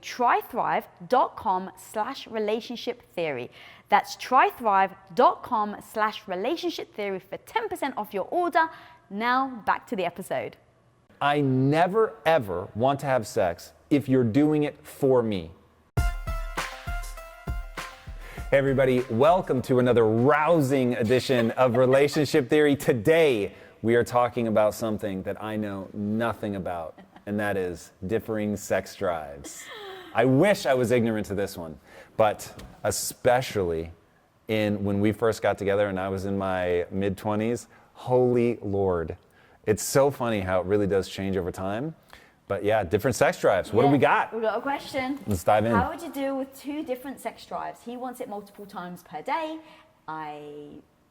trythrive.com/relationship theory. That's trythrive.com/relationship theory for 10% off your order. Now back to the episode. I never ever want to have sex if you're doing it for me. Hey everybody, welcome to another rousing edition of Relationship Theory. Today, we are talking about something that I know nothing about, and that is differing sex drives. I wish I was ignorant to this one, but especially when we first got together and I was in my mid-20s, holy Lord. It's so funny how it really does change over time. But yeah, different sex drives. What do we got? We've got a question. Let's dive in. How would you deal with two different sex drives? He wants it multiple times per day.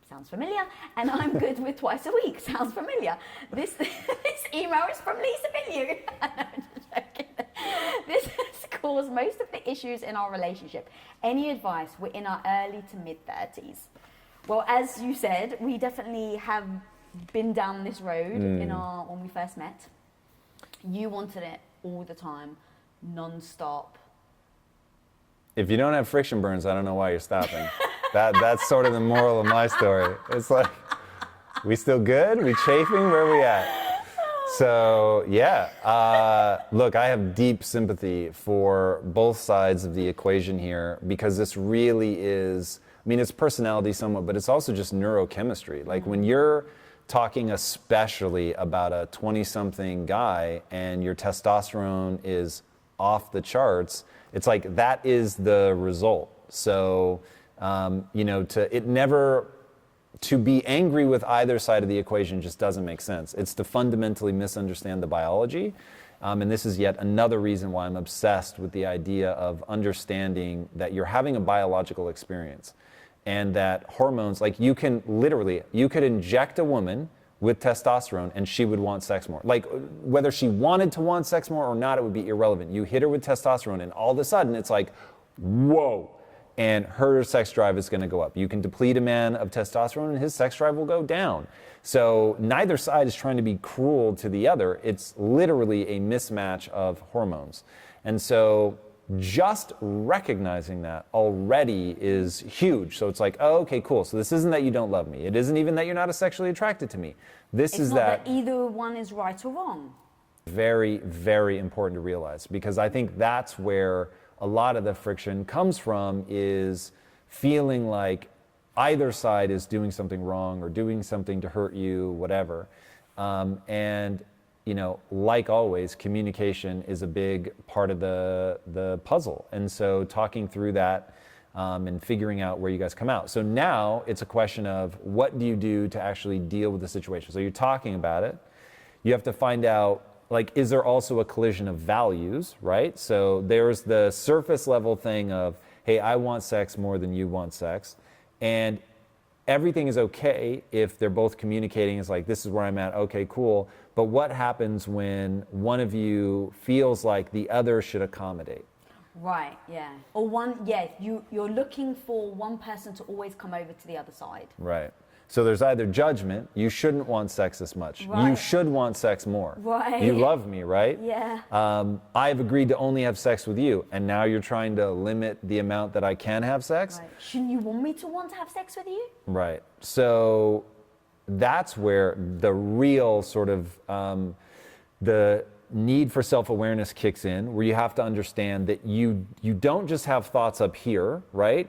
Sounds familiar. And I'm good with twice a week. Sounds familiar. This email is from Lisa Villieu. No, I'm just joking. This has caused most of the issues in our relationship. Any advice? We're in our early to mid-30s. Well, as you said, we definitely have been down this road when we first met. You wanted it all the time, non-stop. If you don't have friction burns, I don't know why you're stopping. That's sort of the moral of my story. It's like, we still good? We chafing? Where are we at? So yeah, look, I have deep sympathy for both sides of the equation here because this really is, I mean, it's personality somewhat, but it's also just neurochemistry. Like when you're talking especially about a 20-something guy and your testosterone is off the charts, it's like that is the result. So, to be angry with either side of the equation just doesn't make sense. It's to fundamentally misunderstand the biology. And this is yet another reason why I'm obsessed with the idea of understanding that you're having a biological experience. And that hormones, like you could inject a woman with testosterone and she would want sex more. Like whether she wanted to want sex more or not, it would be irrelevant. You hit her with testosterone and all of a sudden it's like, whoa, and her sex drive is gonna go up. You can deplete a man of testosterone and his sex drive will go down. So neither side is trying to be cruel to the other. It's literally a mismatch of hormones. And so just recognizing that already is huge. So it's like, oh, okay, cool. So this isn't that you don't love me. It isn't even that you're not sexually attracted to me. It's not that either one is right or wrong. Very, very important to realize, because I think that's where a lot of the friction comes from, is feeling like either side is doing something wrong or doing something to hurt you, whatever. And like always, communication is a big part of the puzzle. And so talking through that and figuring out where you guys come out. So now it's a question of what do you do to actually deal with the situation? So you're talking about it. You have to find out, like, is there also a collision of values, right? So there's the surface level thing of, hey, I want sex more than you want sex. And everything is okay if they're both communicating. It's like, this is where I'm at. Okay, cool. But what happens when one of you feels like the other should accommodate? Right, yeah. Or you're looking for one person to always come over to the other side. Right. So there's either judgment, you shouldn't want sex this much. Right. You should want sex more. Right. You love me, right? Yeah. I've agreed to only have sex with you, and now you're trying to limit the amount that I can have sex? Right. Shouldn't you want me to want to have sex with you? Right. So that's where the real sort of the need for self-awareness kicks in, where you have to understand that you don't just have thoughts up here, right,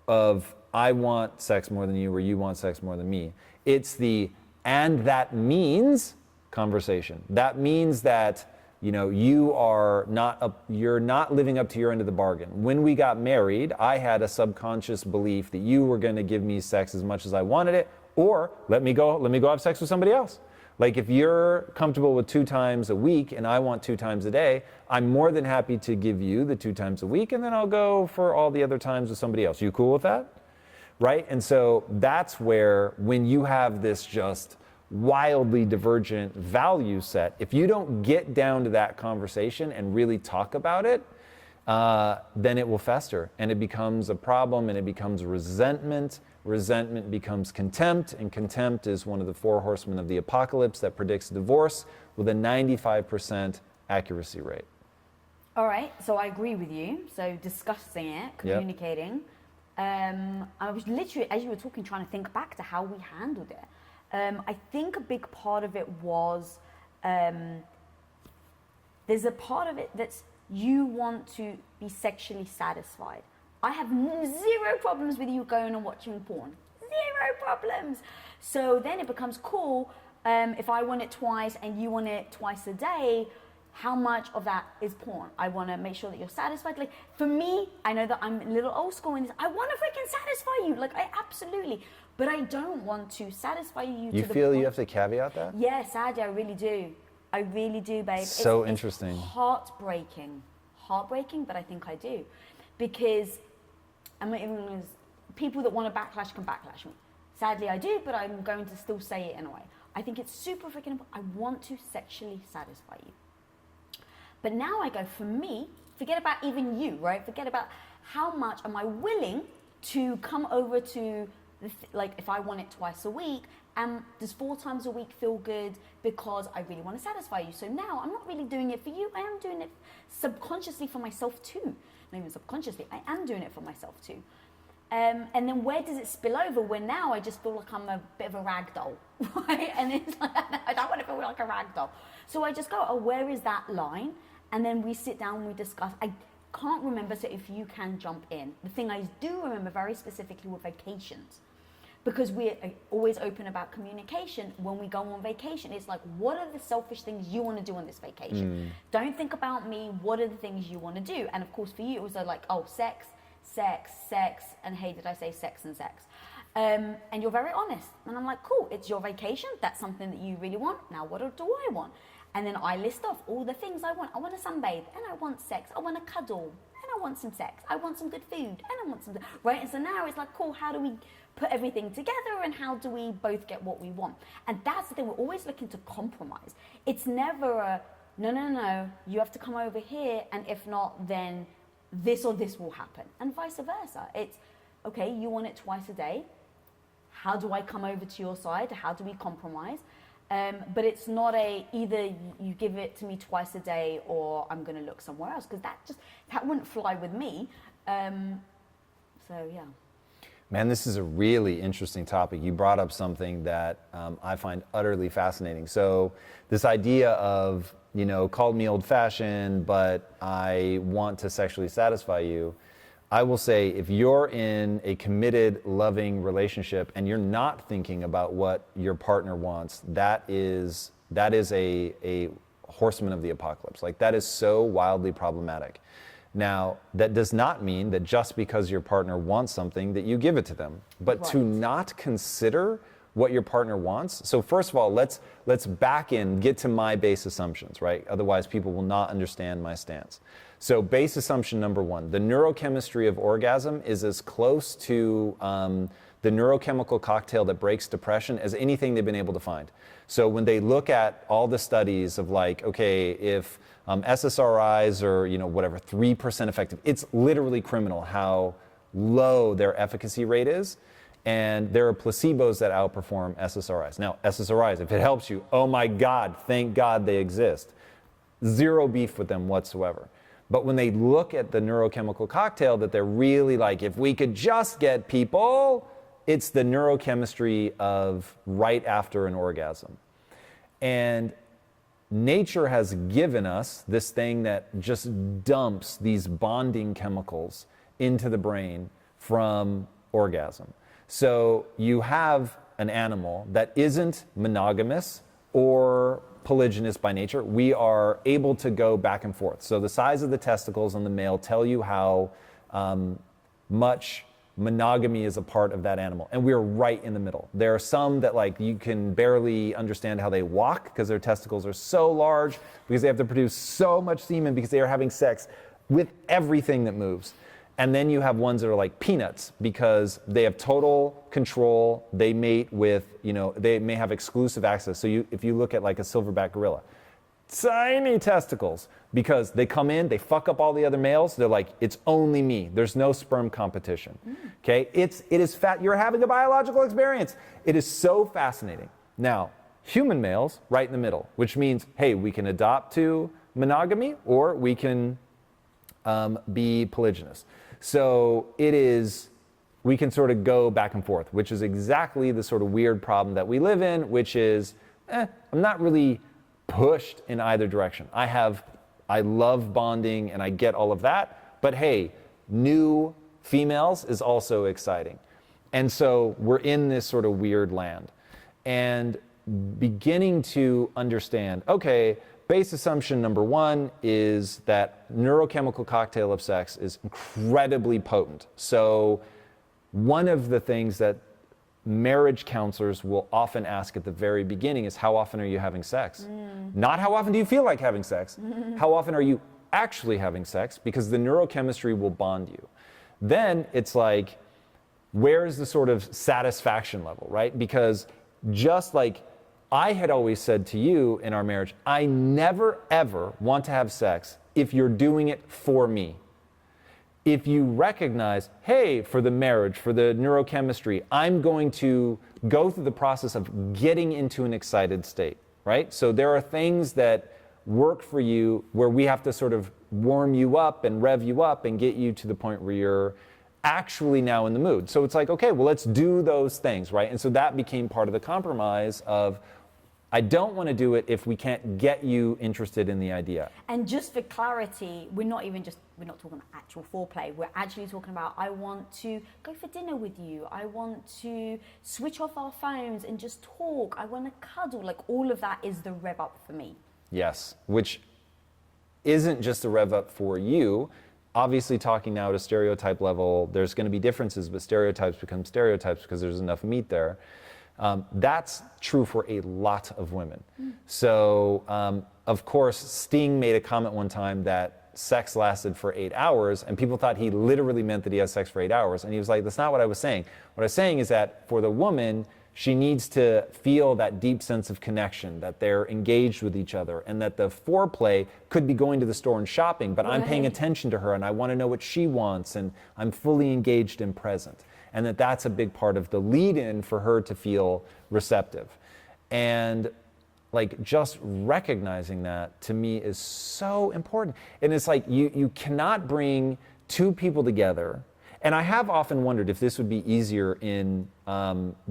of I want sex more than you or you want sex more than me. It's the and that means conversation. That means that you're not living up to your end of the bargain. When we got married, I had a subconscious belief that you were going to give me sex as much as I wanted it, or let me go have sex with somebody else. Like if you're comfortable with 2 times a week and I want 2 times a day, I'm more than happy to give you the 2 times a week, and then I'll go for all the other times with somebody else. You cool with that? Right? And so that's where, when you have this just wildly divergent value set, if you don't get down to that conversation and really talk about it, then it will fester and it becomes a problem and it becomes resentment. Resentment becomes contempt, and contempt is one of the 4 horsemen of the apocalypse that predicts divorce with a 95% accuracy rate. All right, so I agree with you. So discussing it, communicating. I was literally, as you were talking, trying to think back to how we handled it. I think a big part of it was, there's a part of it that's you want to be sexually satisfied. I have zero problems with you going and watching porn. Zero problems. So then it becomes cool. If I want it twice and you want it twice a day, how much of that is porn? I want to make sure that you're satisfied. Like for me, I know that I'm a little old school in this. I want to freaking satisfy you. Like I absolutely, but I don't want to satisfy you. You to the feel point. you have to caveat that? Yeah, sadly, I really do. I really do, babe. So interesting. It's heartbreaking, but I think I do, because I'm not even people that want to backlash can backlash me. Sadly, I do, but I'm going to still say it in a way. I think it's super freaking important. I want to sexually satisfy you. But now I go, for me, forget about even you, right? Forget about how much am I willing to come over to, like if I want it twice a week, does 4 times a week feel good because I really want to satisfy you? So now I'm not really doing it for you. I am doing it subconsciously for myself too. Not even subconsciously, I am doing it for myself too. And then where does it spill over? Where now I just feel like I'm a bit of a rag doll, right? And it's like, I don't want to feel like a rag doll. So I just go, oh, where is that line? And then we sit down and we discuss. I can't remember, so if you can jump in. The thing I do remember very specifically were vacations. Because we're always open about communication. When we go on vacation, it's like, what are the selfish things you want to do on this vacation? Don't think about me. What are the things you want to do? And of course, for you, it was like, oh, sex, and hey, did I say sex and sex? And you're very honest. And I'm like, cool, it's your vacation. That's something that you really want. Now, what do I want? And then I list off all the things I want. I want to sunbathe, and I want sex. I want to cuddle, and I want some sex. I want some good food, and I want some, right? And so now it's like, cool, how do we put everything together, and how do we both get what we want? And that's the thing, we're always looking to compromise. It's never a, no, you have to come over here, and if not, then this or this will happen, and vice versa. It's, okay, you want it twice a day. How do I come over to your side? How do we compromise? But it's not a, either you give it to me twice a day or I'm going to look somewhere else, because that wouldn't fly with me. So yeah. Man, this is a really interesting topic. You brought up something that I find utterly fascinating. So this idea of, called me old-fashioned, but I want to sexually satisfy you. I will say, if you're in a committed, loving relationship and you're not thinking about what your partner wants, that is a horseman of the apocalypse. Like, that is so wildly problematic. Now, that does not mean that just because your partner wants something that you give it to them, but right. To not consider what your partner wants. So first of all, let's back in, get to my base assumptions, right? Otherwise, people will not understand my stance. So base assumption number 1, the neurochemistry of orgasm is as close to the neurochemical cocktail that breaks depression as anything they've been able to find. So when they look at all the studies of like, okay, if SSRIs are, whatever, 3% effective, it's literally criminal how low their efficacy rate is. And there are placebos that outperform SSRIs. Now, SSRIs, if it helps you, oh my God, thank God they exist. Zero beef with them whatsoever. But when they look at the neurochemical cocktail, that they're really like, if we could just get people, it's the neurochemistry of right after an orgasm. And nature has given us this thing that just dumps these bonding chemicals into the brain from orgasm. So you have an animal that isn't monogamous or polygynous by nature. We are able to go back and forth. So the size of the testicles on the male tell you how much monogamy is a part of that animal. And we're right in the middle. There are some that like you can barely understand how they walk because their testicles are so large, because they have to produce so much semen because they are having sex with everything that moves. And then you have ones that are like peanuts because they have total control. They mate with, they may have exclusive access. So if you look at like a silverback gorilla, tiny testicles because they come in, they fuck up all the other males. They're like, it's only me. There's no sperm competition. Okay, it is fat. You're having a biological experience. It is so fascinating. Now, human males, right in the middle, which means, hey, we can adopt to monogamy or we can be polygynous. So it is, we can sort of go back and forth, which is exactly the sort of weird problem that we live in, which is, I'm not really pushed in either direction. I love bonding and I get all of that, but hey, new females is also exciting. And so we're in this sort of weird land. And beginning to understand, okay, base assumption number one is that neurochemical cocktail of sex is incredibly potent. So one of the things that marriage counselors will often ask at the very beginning is, how often are you having sex? Not how often do you feel like having sex? How often are you actually having sex? Because the neurochemistry will bond you. Then it's like, where's the sort of satisfaction level, right? Because just like I had always said to you in our marriage, I never ever want to have sex if you're doing it for me. If you recognize, hey, for the marriage, for the neurochemistry, I'm going to go through the process of getting into an excited state, right? So there are things that work for you where we have to sort of warm you up and rev you up and get you to the point where you're actually now in the mood. So it's like, okay, well, let's do those things, right? And so that became part of the compromise of, I don't want to do it if we can't get you interested in the idea. And just for clarity, we're not talking actual foreplay. We're actually talking about, I want to go for dinner with you. I want to switch off our phones and just talk. I want to cuddle. Like, all of that is the rev up for me. Yes, which isn't just a rev up for you. Obviously, talking now at a stereotype level, there's going to be differences, but stereotypes become stereotypes because there's enough meat there. That's true for a lot of women. So, of course, Sting made a comment one time that sex lasted for 8 hours, and people thought he literally meant that he had sex for 8 hours. And he was like, that's not what I was saying. What I was saying is that for the woman, she needs to feel that deep sense of connection, that they're engaged with each other, and that the foreplay could be going to the store and shopping, but I'm paying attention to her, and I want to know what she wants, and I'm fully engaged and present. And that's a big part of the lead-in for her to feel receptive. And like, just recognizing that to me is so important. And it's like, you cannot bring two people together. And I have often wondered if this would be easier in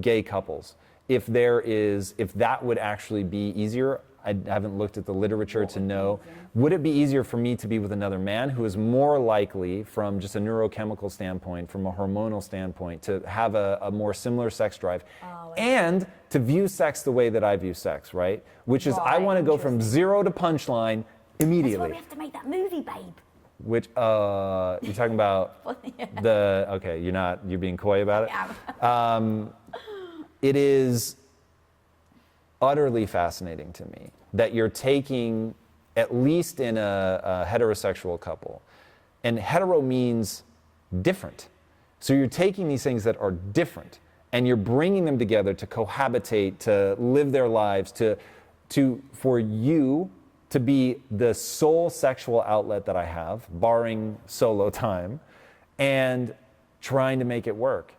gay couples, if that would actually be easier. I haven't looked at the literature to know. Would it be easier for me to be with another man who is more likely, from just a neurochemical standpoint, from a hormonal standpoint, to have a more similar sex drive, and to view sex the way that I view sex, right? Which is, I want to go from zero to punchline immediately. That's why we have to make that movie, babe. Which, you're talking about okay, you're being coy about it? Yeah. It is utterly fascinating to me that you're taking, at least in a heterosexual couple, and hetero means different. So you're taking these things that are different and you're bringing them together to cohabitate, to live their lives, for you to be the sole sexual outlet that I have, barring solo time, and trying to make it work.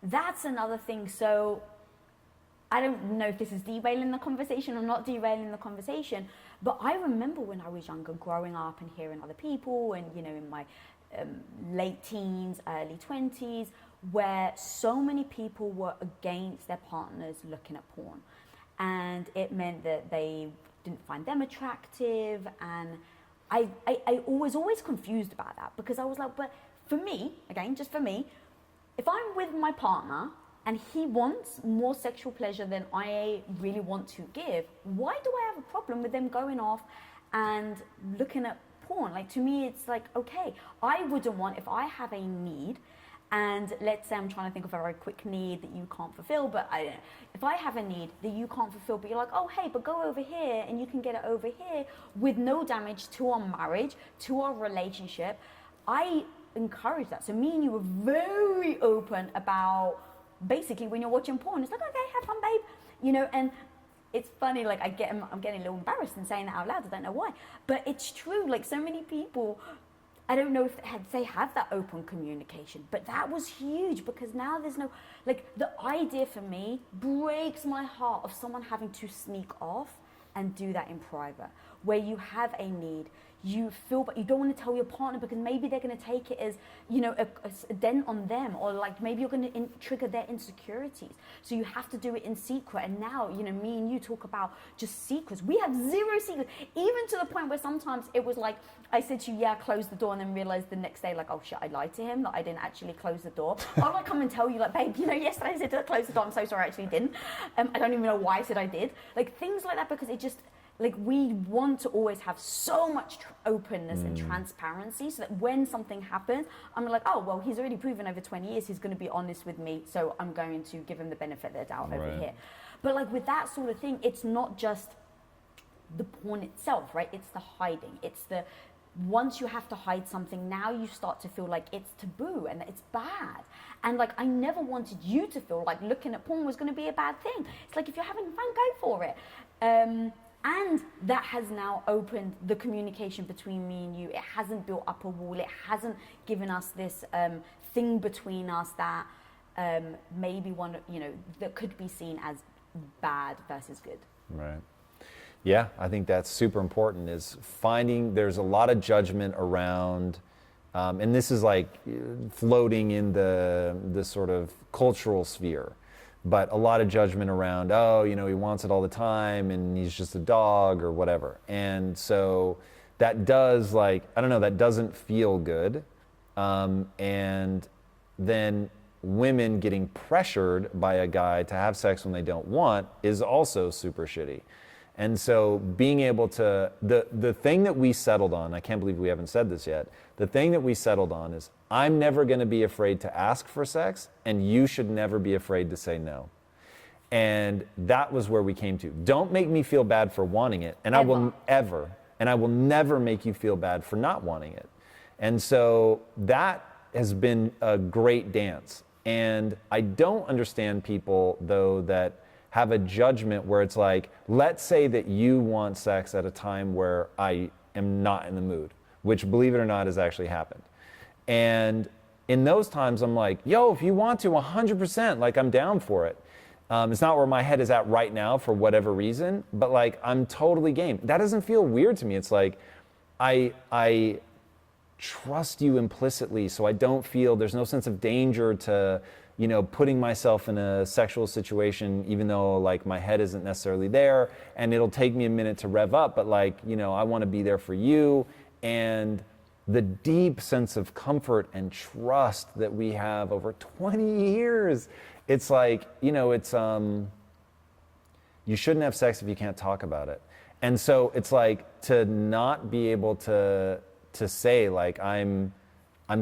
That's another thing. So I don't know if this is derailing the conversation or not derailing the conversation, but I remember when I was younger, growing up and hearing other people, and in my late teens, early 20s, where so many people were against their partners looking at porn, and it meant that they didn't find them attractive. And I was always confused about that, because I was like, but for me, again, just for me, if I'm with my partner and he wants more sexual pleasure than I really want to give, why do I have a problem with them going off and looking at porn? Like, to me, it's like, okay, I wouldn't want, if I have a need, and let's say I'm trying to think of a very quick need that you can't fulfill, but if I have a need that you can't fulfill, but you're like, oh, hey, but go over here and you can get it over here with no damage to our marriage, to our relationship, I encourage that. So me and you were very open about, basically, when you're watching porn, it's like, okay, have fun, babe, and it's funny, like, I'm getting a little embarrassed in saying that out loud. I don't know why, but it's true. Like, so many people, I don't know if they have that open communication, but that was huge, because now there's no, like, the idea for me breaks my heart of someone having to sneak off and do that in private, where you have a need, you feel, but you don't want to tell your partner because maybe they're going to take it as, you know, a dent on them, or like maybe you're going to trigger their insecurities. So you have to do it in secret. And now, you know, me and you talk about just secrets. We have zero secrets, even to the point where sometimes it was like, I said to you, yeah, close the door, and then realized the next day, like, oh shit, I lied to him, that I didn't actually close the door. I'll like come and tell you, like, babe, you know, yesterday I said to close the door, I'm so sorry, I actually didn't. I don't even know why I said I did. Like things like that, because it just, like, we want to always have so much openness and transparency, so that when something happens, I'm like, oh, well, he's already proven over 20 years he's going to be honest with me, so I'm going to give him the benefit of the doubt over here. But like with that sort of thing, it's not just the porn itself, right? It's the hiding. It's the, once you have to hide something, now you start to feel like it's taboo and that it's bad. And like, I never wanted you to feel like looking at porn was going to be a bad thing. It's like, if you're having fun, go for it. And that has now opened the communication between me and you. It hasn't built up a wall. It hasn't given us this thing between us that maybe one, you know, that could be seen as bad versus good. Right. Yeah, I think that's super important, is finding, there's a lot of judgment around, and this is like floating in the sort of cultural sphere, but a lot of judgment around, oh, you know, he wants it all the time and he's just a dog or whatever. And so that does, like, I don't know, that doesn't feel good. And then women getting pressured by a guy to have sex when they don't want is also super shitty. And so being able to, the thing that we settled on, I can't believe we haven't said this yet, the thing that we settled on is, I'm never going to be afraid to ask for sex, and you should never be afraid to say no. And that was where we came to. Don't make me feel bad for wanting it, and I will never make you feel bad for not wanting it. And so that has been a great dance. And I don't understand people, though, that have a judgment where it's like, let's say that you want sex at a time where I am not in the mood, which, believe it or not, has actually happened. And in those times, I'm like, yo, if you want to, 100%, like, I'm down for it. It's not where my head is at right now for whatever reason, but like, I'm totally game. That doesn't feel weird to me. It's like, I trust you implicitly, so I don't feel, there's no sense of danger to, you know, putting myself in a sexual situation, even though like my head isn't necessarily there, and it'll take me a minute to rev up, but like, you know, I want to be there for you. And the deep sense of comfort and trust that we have over 20 years, it's like, you know, it's, you shouldn't have sex if you can't talk about it. And so it's like, to not be able to say like, I'm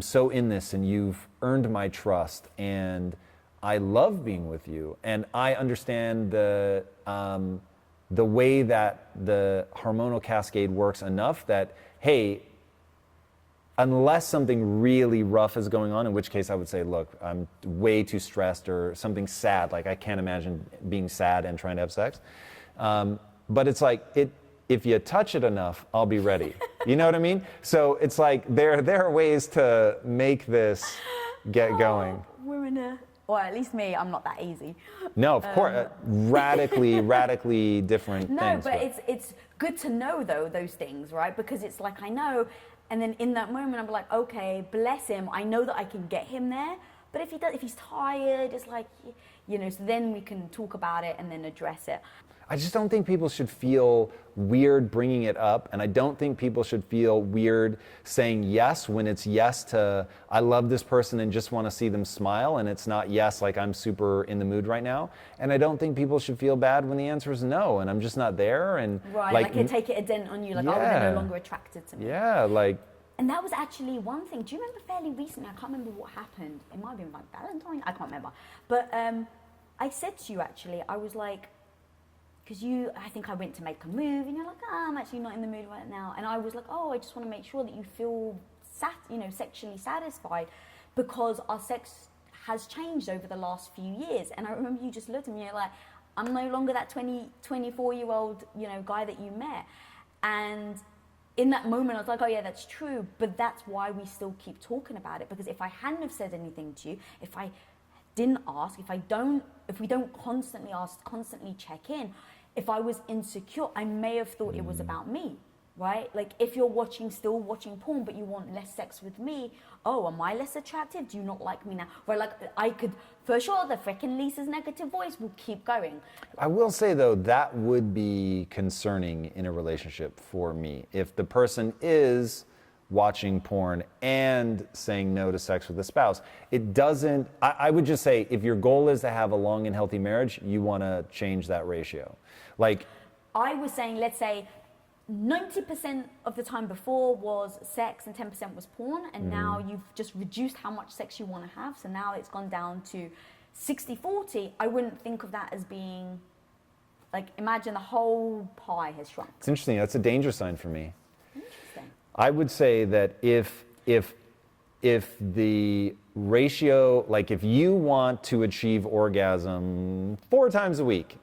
so in this and you've earned my trust and I love being with you. And I understand the way that the hormonal cascade works enough that, hey, unless something really rough is going on, in which case I would say, look, I'm way too stressed, or something sad, like I can't imagine being sad and trying to have sex. But it's like, if you touch it enough, I'll be ready. You know what I mean? So it's like, there are ways to make this get going. We're in a, or at least me, I'm not that easy. No, of course, radically different no, things. No, but it's good to know, though, those things, right? Because it's like, I know, and then in that moment, I'm like, okay, bless him. I know that I can get him there. But if he's tired, it's like, you know, so then we can talk about it and then address it. I just don't think people should feel weird bringing it up, and I don't think people should feel weird saying yes when it's yes to, I love this person and just want to see them smile, and it's not yes like I'm super in the mood right now. And I don't think people should feel bad when the answer is no and I'm just not there. And right, like you take it a dent on you, like, yeah, oh, they're no longer attracted to me. Yeah, like. And that was actually one thing. Do you remember fairly recently, I can't remember what happened. It might have been like Valentine, I can't remember. But I said to you, actually, I was like, because I think I went to make a move, and you're like, oh, I'm actually not in the mood right now. And I was like, oh, I just want to make sure that you feel sexually satisfied, because our sex has changed over the last few years. And I remember you just looked at me, you're like, I'm no longer that 24-year-old, you know, guy that you met. And in that moment, I was like, oh yeah, that's true. But that's why we still keep talking about it. Because if I hadn't have said anything to you, if I didn't ask, if we don't constantly ask, constantly check in, if I was insecure, I may have thought it was about me. right? Like if you're still watching porn, but you want less sex with me, oh, am I less attractive? Do you not like me now? Right, like I could, for sure, the freaking Lisa's negative voice will keep going. I will say though, that would be concerning in a relationship for me. If the person is watching porn and saying no to sex with a spouse, it doesn't, I would just say if your goal is to have a long and healthy marriage, you want to change that ratio. Like, I was saying, let's say 90% of the time before was sex and 10% was porn, and now you've just reduced how much sex you want to have, so now it's gone down to 60-40. I wouldn't think of that as being, like, imagine the whole pie has shrunk. it's interesting, that's a danger sign for me. Interesting. I would say that if the ratio, like if you want to achieve orgasm 4 times a week,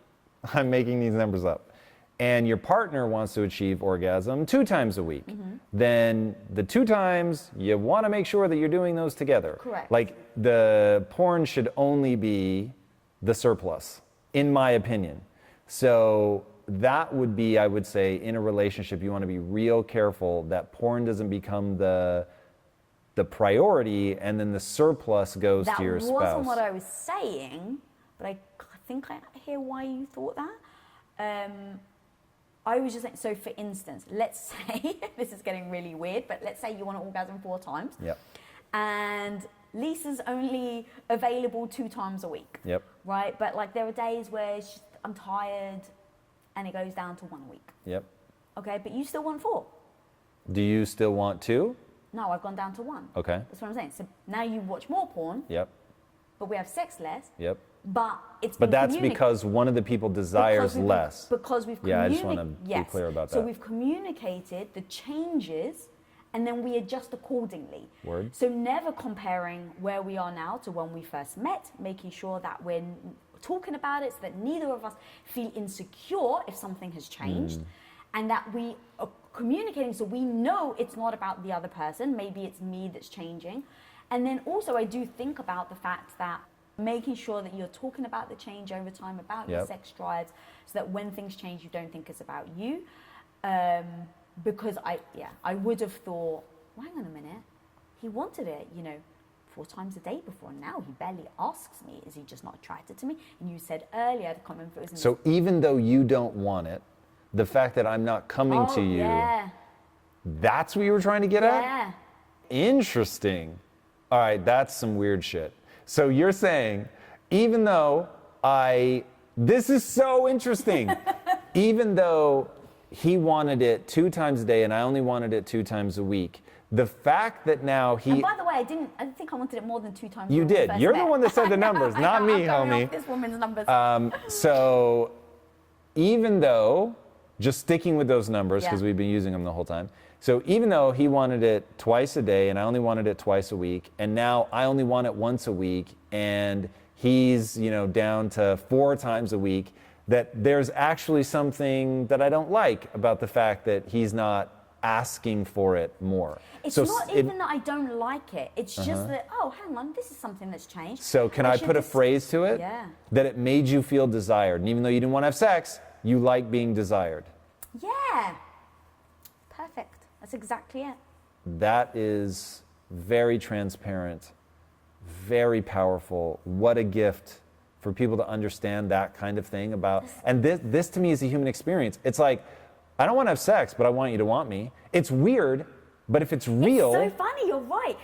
I'm making these numbers up, and your partner wants to achieve orgasm 2 times a week, then the 2 times, you want to make sure that you're doing those together. Correct. Like the porn should only be the surplus, in my opinion. So that would be, I would say, in a relationship, you want to be real careful that porn doesn't become the priority and then the surplus goes to your spouse. That wasn't what I was saying, but I think I hear why you thought that. I was just saying, so for instance, let's say, this is getting really weird, but let's say you want to orgasm 4 times. Yep. And Lisa's only available 2 times a week. Yep. Right? But like there are days where I'm tired and it goes down to 1 a week. Yep. Okay, but you still want 4. Do you still want 2? No, I've gone down to 1. Okay. That's what I'm saying. So now you watch more porn, Yep. but we have sex less. Yep. But it's But that's because one of the people desires less. Because we've Yeah, I just want to be clear about that. So we've communicated the changes, and then we adjust accordingly. Word. So never comparing where we are now to when we first met, making sure that we're talking about it so that neither of us feel insecure if something has changed, and that we are communicating so we know it's not about the other person, maybe it's me that's changing. And then also I do think about the fact that making sure that you're talking about the change over time, about your sex drives, so that when things change, you don't think it's about you. Because I would have thought, well, hang on a minute, he wanted it, 4 times a day before. Now he barely asks me. Is he just not attracted to me? And you said earlier, I can't remember if it was. So even though you don't want it, the fact that I'm not coming to you, that's what you were trying to get at? Yeah. Interesting. All right, that's some weird shit. So you're saying, even though this is so interesting, even though he wanted it 2 times a day and I only wanted it 2 times a week, the fact that now he... And by the way, I didn't think I wanted it more than 2 times. You did. You're the one that said the numbers, not me, homie. Off this woman's numbers. So even though, just sticking with those numbers, because we've been using them the whole time, so even though he wanted it twice a day and I only wanted it twice a week, and now I only want it once a week, and he's, down to 4 times a week, that there's actually something that I don't like about the fact that he's not asking for it more. It's not even that I don't like it. It's just that, oh, hang on, this is something that's changed. So can I put a phrase to it? Yeah. That it made you feel desired. And even though you didn't want to have sex, you like being desired. Yeah. Perfect. That's exactly it. That is very transparent, very powerful. What a gift for people to understand that kind of thing about. And this to me is a human experience. It's like, I don't want to have sex, but I want you to want me. It's weird, but if it's real. It's so funny, you're right.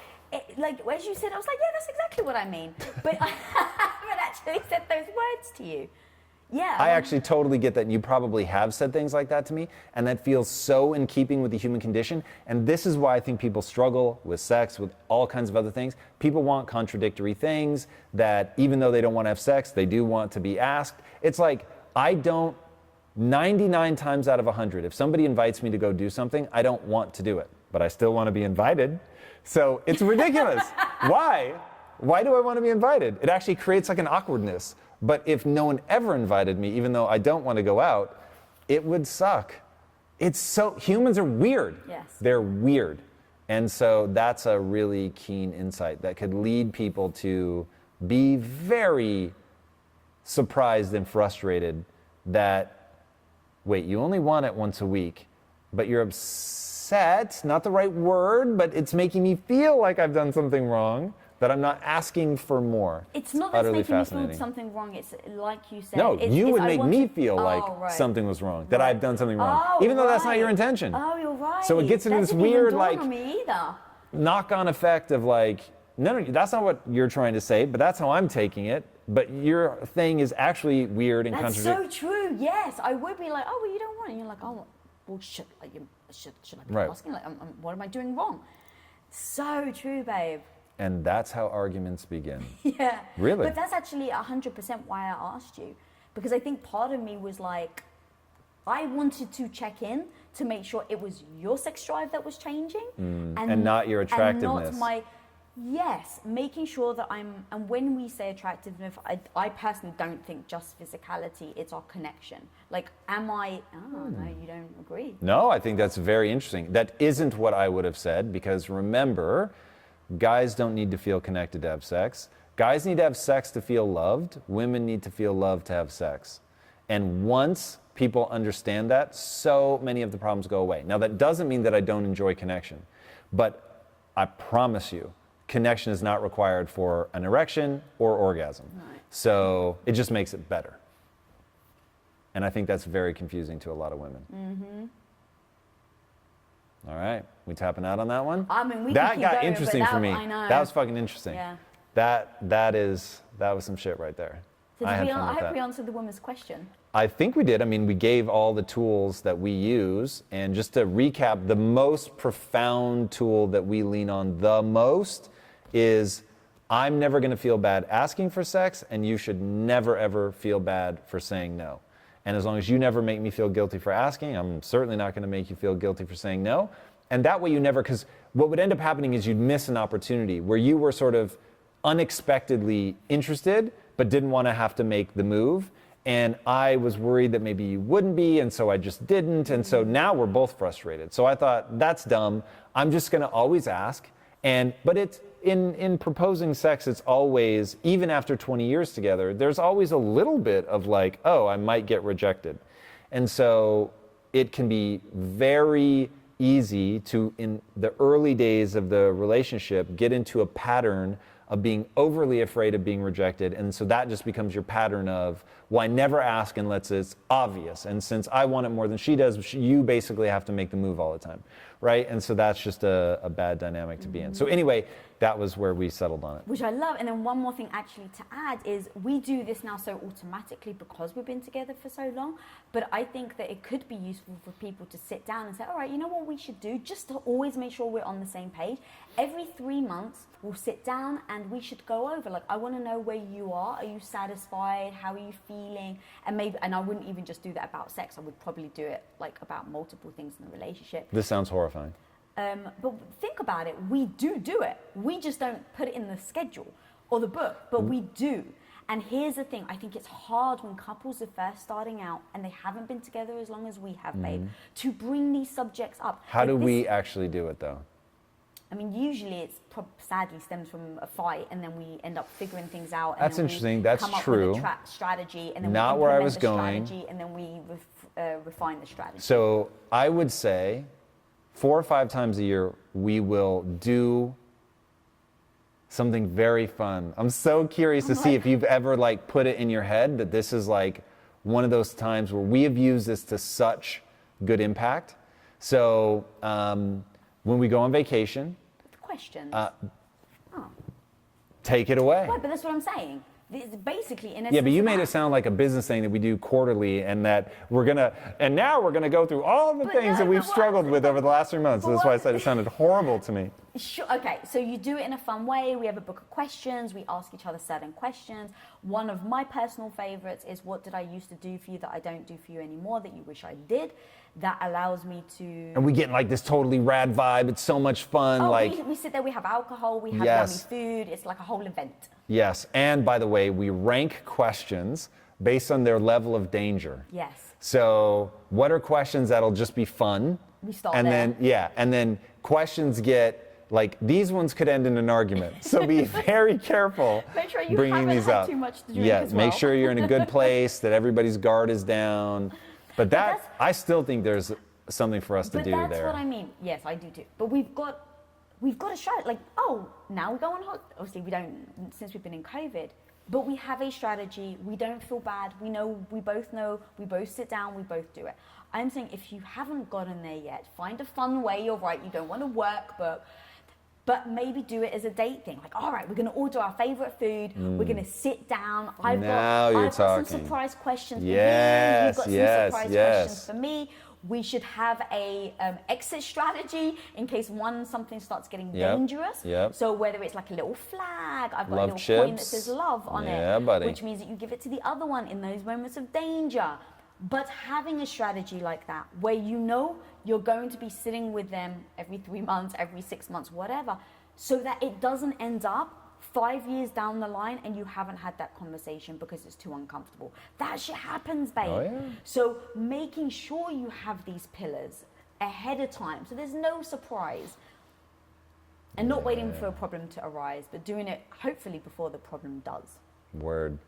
Like, as you said, I was like, yeah, that's exactly what I mean. But I haven't actually said those words to you. Yeah. I actually totally get that, and you probably have said things like that to me, and that feels so in keeping with the human condition. And this is why I think people struggle with sex, with all kinds of other things. People want contradictory things that, even though they don't want to have sex, they do want to be asked. It's like, 99 times out of 100, if somebody invites me to go do something, I don't want to do it, but I still want to be invited. So it's ridiculous. Why? Why do I want to be invited? It actually creates like an awkwardness. But if no one ever invited me, even though I don't want to go out, it would suck. Humans are weird. Yes. They're weird. And so that's a really keen insight that could lead people to be very surprised and frustrated that, wait, you only want it once a week. but you're upset, not the right word, but it's making me feel like I've done something wrong, that I'm not asking for more. It's not that it's making me feel something wrong. It's like you said. No, you would make me feel like right. something was wrong, that I've done something wrong, Oh, even though that's not right. your intention. Oh, you're right. So it gets into That this didn't even weird, dawn like, on me either. knock-on effect of like, no, that's not what you're trying to say, but that's how I'm taking it. But your thing is actually weird and That's contradictory. so true. Yes, I would be like, oh, well, you don't want it. And you're like, oh, well, should I be Right. asking? Like, what am I doing wrong? So true, babe. And that's how arguments begin. Yeah. Really? But that's actually 100% why I asked you. Because I think part of me was like, I wanted to check in to make sure it was your sex drive that was changing. And not your attractiveness. And not yes, making sure that and when we say attractiveness, I personally don't think just physicality, it's our connection. Like, no, you don't agree. No, I think that's very interesting. That isn't what I would have said, because remember, guys don't need to feel connected to have sex. Guys need to have sex to feel loved. Women need to feel loved to have sex. And once people understand that, so many of the problems go away. Now, that doesn't mean that I don't enjoy connection, but I promise you, connection is not required for an erection or orgasm. Right. So it just makes it better. And I think that's very confusing to a lot of women. Mm-hmm. All right, we tapping out on that one? I mean, we that can keep got going, interesting but for me. I know. That was fucking interesting. Yeah. That was some shit right there. So I hope we answered the woman's question. I think we did. I mean, we gave all the tools that we use, and just to recap, the most profound tool that we lean on the most is I'm never going to feel bad asking for sex, and you should never ever feel bad for saying no. And as long as you never make me feel guilty for asking, I'm certainly not going to make you feel guilty for saying no. And that way you never, because what would end up happening is you'd miss an opportunity where you were sort of unexpectedly interested, but didn't want to have to make the move. And I was worried that maybe you wouldn't be, and so I just didn't. And so now we're both frustrated. So I thought, that's dumb. I'm just going to always ask. But it's in proposing sex, it's always, even after 20 years together, there's always a little bit of like, oh, I might get rejected. And so it can be very easy to, in the early days of the relationship, get into a pattern of being overly afraid of being rejected. And so that just becomes your pattern of, well, I never ask unless it's obvious. And since I want it more than she does, you basically have to make the move all the time, right? And so that's just a bad dynamic to be in. So anyway, that was where we settled on it. Which I love. And then one more thing actually to add is we do this now so automatically because we've been together for so long. But I think that it could be useful for people to sit down and say, all right, you know what we should do? Just to always make sure we're on the same page. Every 3 months, we'll sit down and we should go over, like, I want to know where you are. Are you satisfied? How are you feeling? And I wouldn't even just do that about sex. I would probably do it like about multiple things in the relationship. This sounds horrifying. But think about it. We do it. We just don't put it in the schedule or the book, but we do. And here's the thing. I think it's hard when couples are first starting out and they haven't been together as long as we have, babe, to bring these subjects up. How do we actually do it, though? I mean, usually it's sadly stems from a fight, and then we end up figuring things out. And That's then interesting. We That's come up true. With a strategy, and then Not we where I implement was the going. strategy, and then we refine the strategy. So I would say 4 or 5 times a year, we will do something very fun. I'm so curious to see if you've ever like put it in your head that this is like one of those times where we have used this to such good impact. So when we go on vacation, Questions. take it away. Right, but that's what I'm saying. It's basically in Yeah, but you made it sound like a business thing that we do quarterly, and that now we're gonna go through all the things that we've struggled with over the last 3 months. So that's why I said it sounded horrible to me. Sure, okay, so you do it in a fun way. We have a book of questions. We ask each other certain questions. One of my personal favorites is, what did I used to do for you that I don't do for you anymore that you wish I did? That allows me to... And we get like this totally rad vibe. It's so much fun. We sit there, we have alcohol, we have Yes. yummy food. It's like a whole event. Yes, and by the way, we rank questions based on their level of danger. Yes. So what are questions that'll just be fun? We start and there. and then questions get, like, these ones could end in an argument. So be very careful Make sure you bringing haven't these had up. too much to drink Yeah, as well. make sure you're in a good place, that everybody's guard is down. But I still think there's something for us to do there. But that's what I mean. Yes, I do too. But we've got a strategy. Like, oh, now we go on holiday. Obviously, we don't, since we've been in COVID. But we have a strategy. We don't feel bad. We both sit down, we both do it. I'm saying if you haven't gotten there yet, find a fun way. You're right, you don't want to workbook, but maybe do it as a date thing. Like, all right, we're going to order our favorite food. We're going to sit down. I've got some surprise questions for you. You've got some surprise questions for me. We should have a exit strategy in case something starts getting dangerous. Yep. So whether it's like a little flag, I've got love a little chips. coin that says love on it, buddy. which means that you give it to the other one in those moments of danger. But having a strategy like that, where you know you're going to be sitting with them every 3 months, every 6 months, whatever, so that it doesn't end up 5 years down the line and you haven't had that conversation because it's too uncomfortable. That shit happens, babe. Oh, yeah. So making sure you have these pillars ahead of time, so there's no surprise. And not waiting for a problem to arise, but doing it hopefully before the problem does. Word.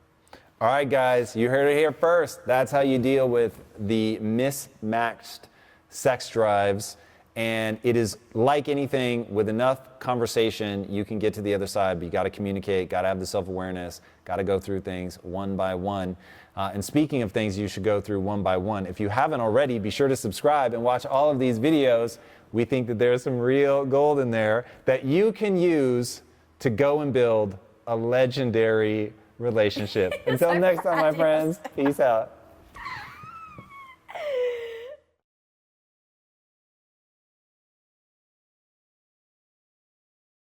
All right, guys, you heard it here first. That's how you deal with the mismatched sex drives. And it is like anything, with enough conversation, you can get to the other side, but you got to communicate, got to have the self-awareness, got to go through things one by one. And speaking of things you should go through one by one, if you haven't already, be sure to subscribe and watch all of these videos. We think that there's some real gold in there that you can use to go and build a legendary relationship. Until next time, my friends, peace out.